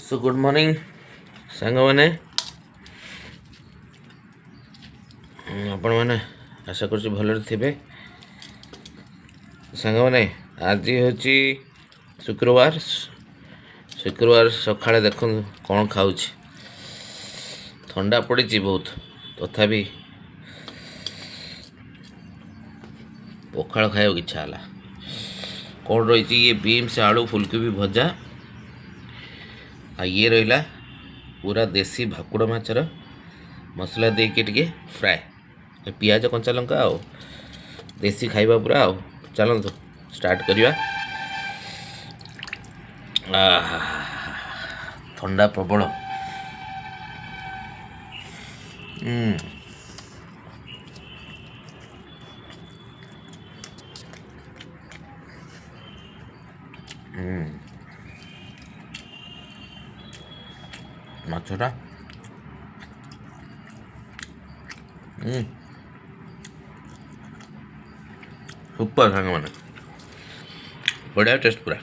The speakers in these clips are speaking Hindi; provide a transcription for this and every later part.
सो गुड मॉर्निंग सांग मैंने आपण मैंने आशा कर भल थे सांग मैंने आज हूँ शुक्रवार सकाଳେ देख कौन खाऊ ठंडा पड़ी बहुत तथापि पखाड़ खाया इच्छा है कौन रही ये बीन्स आलू फुलकोबी भजा आ ये रहा पूरा देसी भाकुड़ माछर मसला देके टिके फ्राए पियाज कंचा लंका आ देसी खाइबा पूरा आ चलतु स्टार्ट करवा ठंडा प्रबल माछटा सुपर सांग मैंने बढ़िया टेस्ट पूरा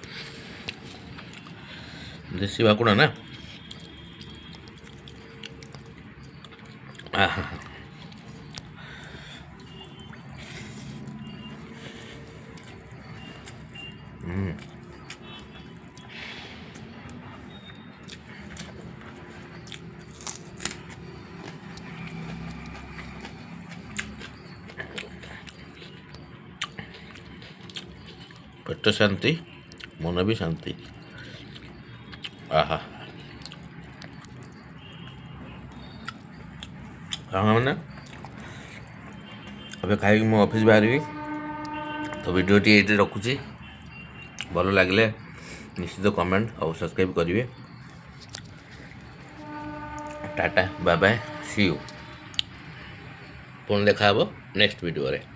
देसी भाकुड़ा ना पेट शांति मन भी शांति आहा मैंने अबे खाई मो ऑफिस बाहर तो वीडियोटी ये रखुची भल लगे निश्चित कमेंट और सब्सक्राइब करेंगे tata bye bye see you पुणी देखा नेक्स्ट वीडियो रे।